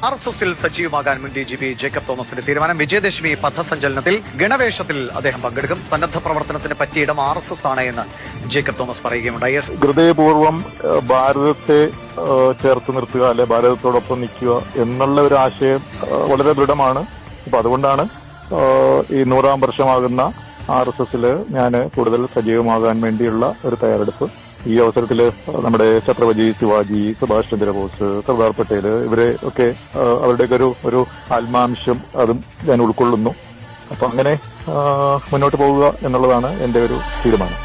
RSSൽ സജീവമാകാൻ മുൻ DGP Jacob തോമസിന്റെ തീരുമാനം. വിജയദശമി പഥസഞ്ചലനത്തിൽ ഗണവേഷത്തിൽ അദ്ദേഹം പങ്കെടുക്കും. സന്നദ്ധ പ്രവർത്തനത്തിന് പറ്റിയ ഇടം RSS ആണ് എന്ന് ജേക്കബ് തോമസ് പറയുകയുണ്ടായി. ഹൃദയപൂർവ്വം ഭാരതത്തെ ചേർത്ത് നിർത്തുക, അല്ലെ ഭാരതത്തോടൊപ്പം നിൽക്കുക എന്നുള്ള ഒരു ആശയം വളരെ ദൃഢമാണ്. അപ്പൊ അതുകൊണ്ടാണ് ഈ 100ാം വർഷമാകുന്ന RSSൽ ഞാൻ കൂടുതൽ സജീവമാകാൻ വേണ്ടിയുള്ള ഒരു തയ്യാറെടുപ്പ്. ഈ അവസരത്തിൽ നമ്മുടെ ഛത്രപതി ശിവാജി, സുഭാഷ് ചന്ദ്രബോസ്, സർദാർ പട്ടേൽ ഇവരെ ഒക്കെ അവരുടെയൊക്കെ ഒരു ആത്മാംശം അതും ഞാൻ ഉൾക്കൊള്ളുന്നു. അപ്പൊ അങ്ങനെ മുന്നോട്ട് പോവുക എന്നുള്ളതാണ് എന്റെ ഒരു തീരുമാനം.